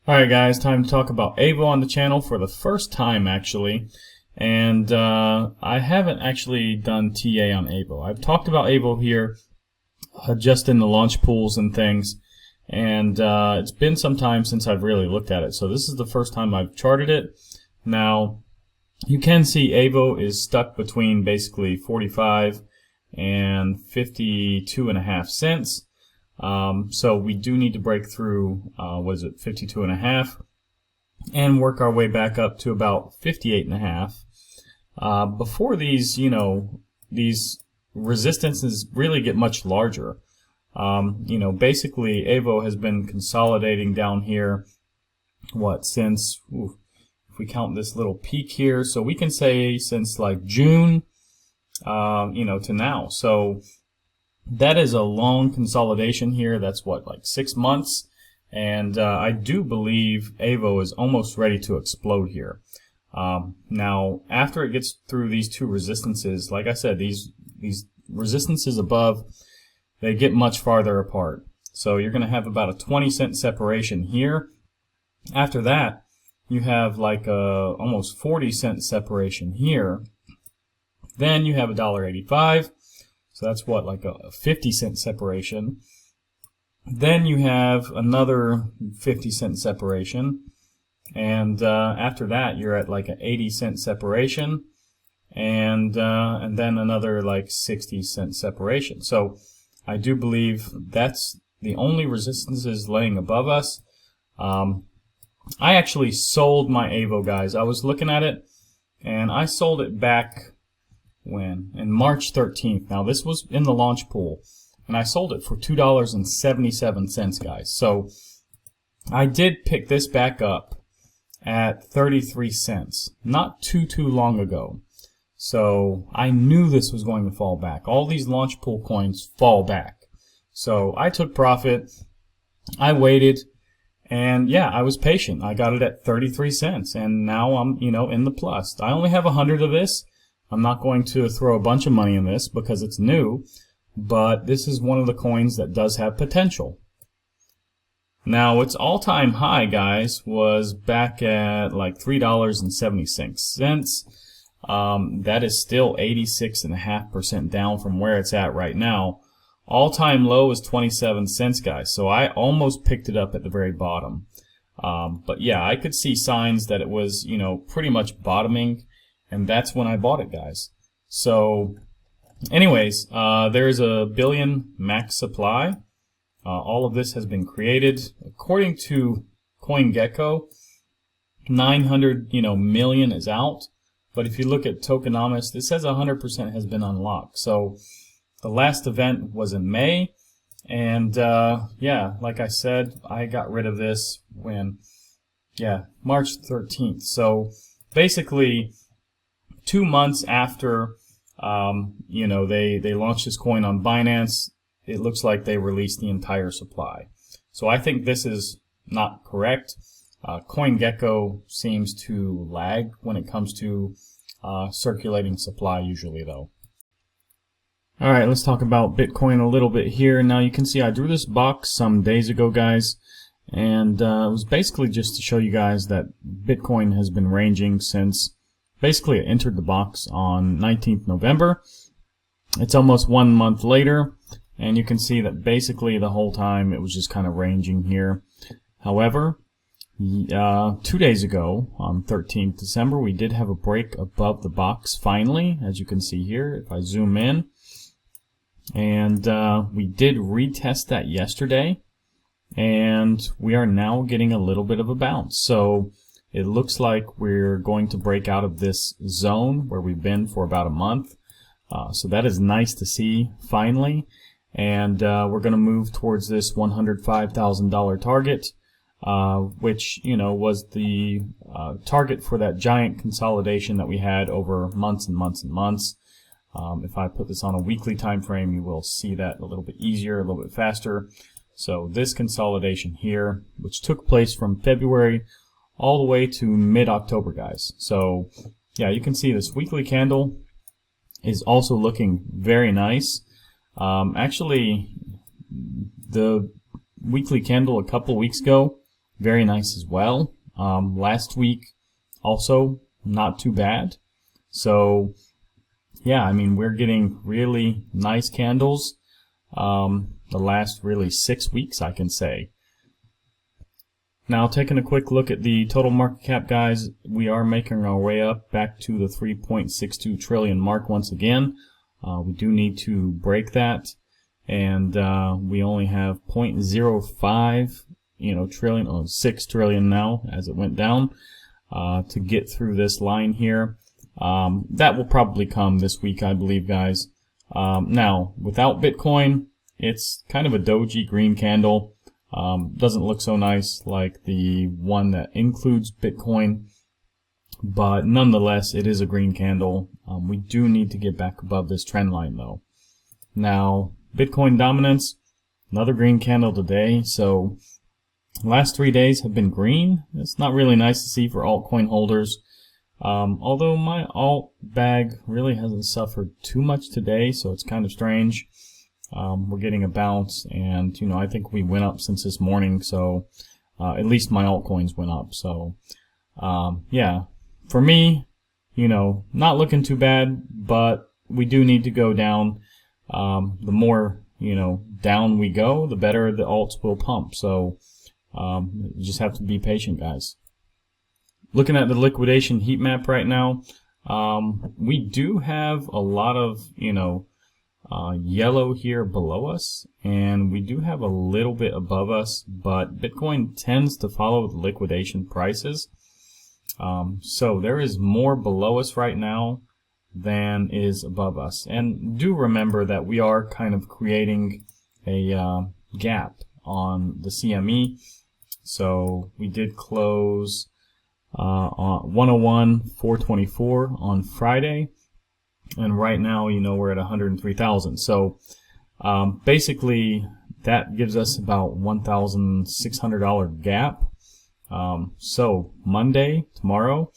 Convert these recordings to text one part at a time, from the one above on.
Alright guys, time to talk about Aevo on the channel for the first time actually. And I haven't actually done TA on Aevo. I've talked about Aevo here just in the launch pools and things. And it's been some time since I've really looked at it. So this is the first time I've charted it. Now, you can see Aevo is stuck between basically 45 and 52.5 cents. So we do need to break through, 52.5, and work our way back up to about 58.5. Before these, these resistances really get much larger. Basically Aevo has been consolidating down here, since, if we count this little peak here, so we can say since like June, to now. So that is a long consolidation here. That's like 6 months, and I do believe Aevo is almost ready to explode here. Now, after it gets through these two resistances, like I said, these resistances above, they get much farther apart. So you're going to have about a 20-cent separation here. After that, you have like a almost 40-cent separation here. Then you have $1.85. So that's like a 50-cent separation. Then you have another 50-cent separation. And after that, you're at like an 80-cent separation. And then another like 60-cent separation. So I do believe that's the only resistances laying above us. I actually sold my Aevo, guys. I was looking at it, and I sold it back when? In March 13th. Now, this was in the launch pool, and I sold it for $2.77, guys. So I did pick this back up at 33 cents, not too long ago. So I knew this was going to fall back. All these launch pool coins fall back. So I took profit. I waited. And yeah, I was patient. I got it at 33 cents, and now I'm, in the plus. I only have 100 of this. I'm not going to throw a bunch of money in this because it's new, but this is one of the coins that does have potential. Now, its all-time high, guys, was back at like $3.76. That is still 86.5% down from where it's at right now. All-time low is 27 cents, guys. So I almost picked it up at the very bottom. But yeah, I could see signs that it was, pretty much bottoming, and that's when I bought it, guys. So anyways, there's a billion max supply. All of this has been created. According to CoinGecko, 900, million is out. But if you look at Tokenomics, it says 100% has been unlocked. So the last event was in May, and yeah, like I said, I got rid of this when, March 13th. So basically, 2 months after, they launched this coin on Binance, it looks like they released the entire supply. So I think this is not correct. CoinGecko seems to lag when it comes to circulating supply usually, though. Alright, let's talk about Bitcoin a little bit here. Now you can see I drew this box some days ago, guys, and it was basically just to show you guys that Bitcoin has been ranging since basically it entered the box on 19th November. It's almost 1 month later, and you can see that basically the whole time it was just kind of ranging here. However, 2 days ago, on 13th December, we did have a break above the box finally, as you can see here, if I zoom in. And we did retest that yesterday, and we are now getting a little bit of a bounce. So it looks like we're going to break out of this zone where we've been for about a month. So that is nice to see finally. And we're going to move towards this $105,000 target, which, was the target for that giant consolidation that we had over months and months and months. If I put this on a weekly time frame, you will see that a little bit easier, a little bit faster. So this consolidation here, which took place from February all the way to mid-October, guys. So yeah, you can see this weekly candle is also looking very nice. Actually, the weekly candle a couple weeks ago very nice as well. Last week also not too bad. So yeah, I mean, we're getting really nice candles the last really 6 weeks, I can say. Now, taking a quick look at the total market cap, guys, we are making our way up back to the 3.62 trillion mark once again. We do need to break that, and we only have 0.05 trillion, or 6 trillion now as it went down to get through this line here. That will probably come this week, I believe, guys. Now, without Bitcoin, it's kind of a doji green candle. Doesn't look so nice like the one that includes Bitcoin, but nonetheless, it is a green candle. We do need to get back above this trend line, though. Now, Bitcoin dominance, another green candle today. So, last 3 days have been green. It's not really nice to see for altcoin holders. Although my alt bag really hasn't suffered too much today, so it's kind of strange. We're getting a bounce, and I think we went up since this morning, so at least my altcoins went up. So yeah, for me, not looking too bad, but we do need to go down. The more down we go, the better the alts will pump. So you just have to be patient, guys. Looking at the liquidation heat map right now, we do have a lot of yellow here below us, and we do have a little bit above us, but Bitcoin tends to follow the liquidation prices. So there is more below us right now than is above us. And do remember that we are kind of creating a gap on the CME. So we did close on 101,424 on Friday. And right now, we're at 103,000. So basically, that gives us about $1,600 gap. So Monday, tomorrow,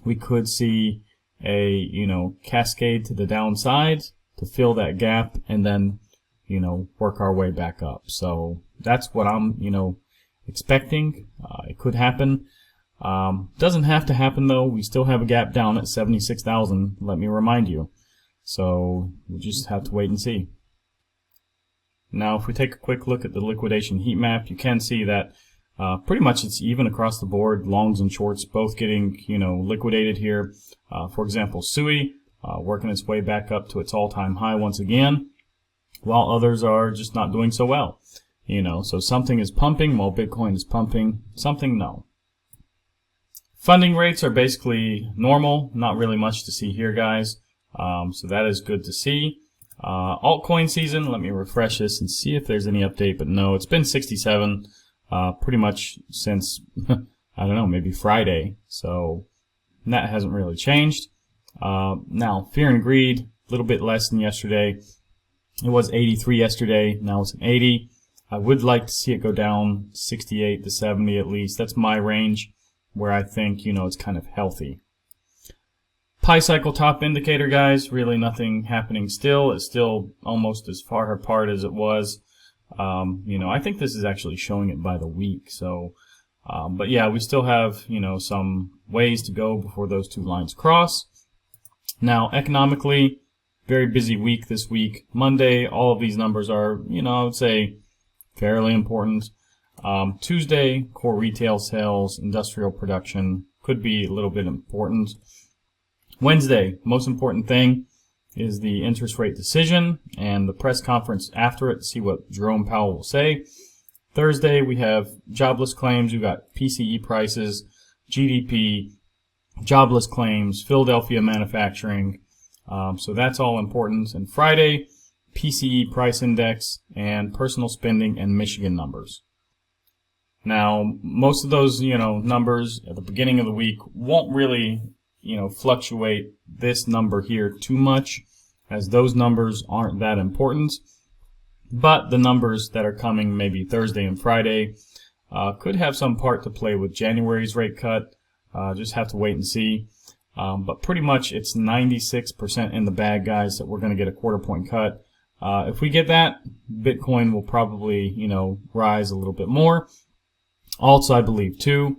we could see a cascade to the downside to fill that gap, and then work our way back up. So that's what I'm expecting. It could happen. Doesn't have to happen, though. We still have a gap down at 76,000, let me remind you. So we'll just have to wait and see. Now, if we take a quick look at the liquidation heat map, you can see that pretty much it's even across the board. Longs and shorts both getting liquidated here. For example, SUI working its way back up to its all-time high once again, while others are just not doing so well. So something is pumping while Bitcoin is pumping. Something, no. Funding rates are basically normal, not really much to see here, guys. So that is good to see. Altcoin season, let me refresh this and see if there's any update, but no, it's been 67 pretty much since, I don't know, maybe Friday. So that hasn't really changed. Now, fear and greed, a little bit less than yesterday. It was 83 yesterday, now it's an 80. I would like to see it go down 68 to 70 at least. That's my range, where I think, it's kind of healthy. Pi cycle top indicator, guys, really nothing happening still. It's still almost as far apart as it was. I think this is actually showing it by the week. So, but yeah, we still have, some ways to go before those two lines cross. Now, economically, very busy week this week. Monday, all of these numbers are, I would say fairly important. Tuesday, core retail sales, industrial production could be a little bit important. Wednesday, most important thing is the interest rate decision and the press conference after it to see what Jerome Powell will say. Thursday, we have jobless claims. We've got PCE prices, GDP, jobless claims, Philadelphia manufacturing. So that's all important. And Friday, PCE price index and personal spending and Michigan numbers. Now, most of those, numbers at the beginning of the week won't really, fluctuate this number here too much, as those numbers aren't that important. But the numbers that are coming maybe Thursday and Friday could have some part to play with January's rate cut. Just have to wait and see. But pretty much it's 96% in the bag, guys, that we're going to get a quarter-point cut. If we get that, Bitcoin will probably, rise a little bit more. Alts, I believe, too.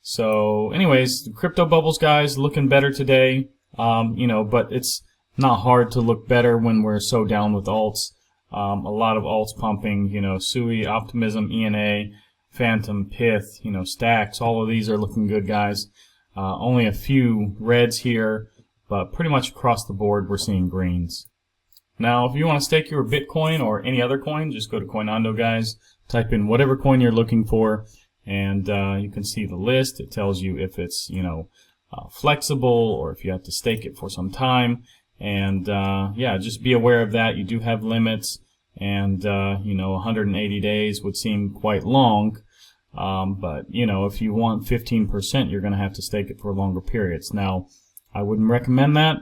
So anyways, the crypto bubbles, guys, looking better today. You know, but it's not hard to look better when we're so down with alts. A lot of alts pumping, you know, SUI, Optimism, ENA, Phantom, Pith, you know, Stacks, all of these are looking good, guys. Only a few reds here, but pretty much across the board we're seeing greens. Now, if you want to stake your Bitcoin or any other coin, just go to Coinando, guys. Type in whatever coin you're looking for, and you can see the list. It tells you if it's, you know, flexible or if you have to stake it for some time. And yeah, just be aware of that. You do have limits, and you know, 180 days would seem quite long. But you know, if you want 15%, you're going to have to stake it for longer periods. Now, I wouldn't recommend that.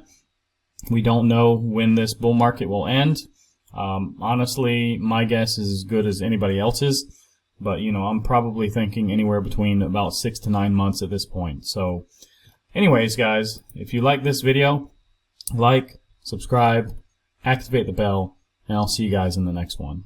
We don't know when this bull market will end. Honestly, my guess is as good as anybody else's. But you know, I'm probably thinking anywhere between about 6 to 9 months at this point. So, anyways, guys, if you like this video, like, subscribe, activate the bell, and I'll see you guys in the next one.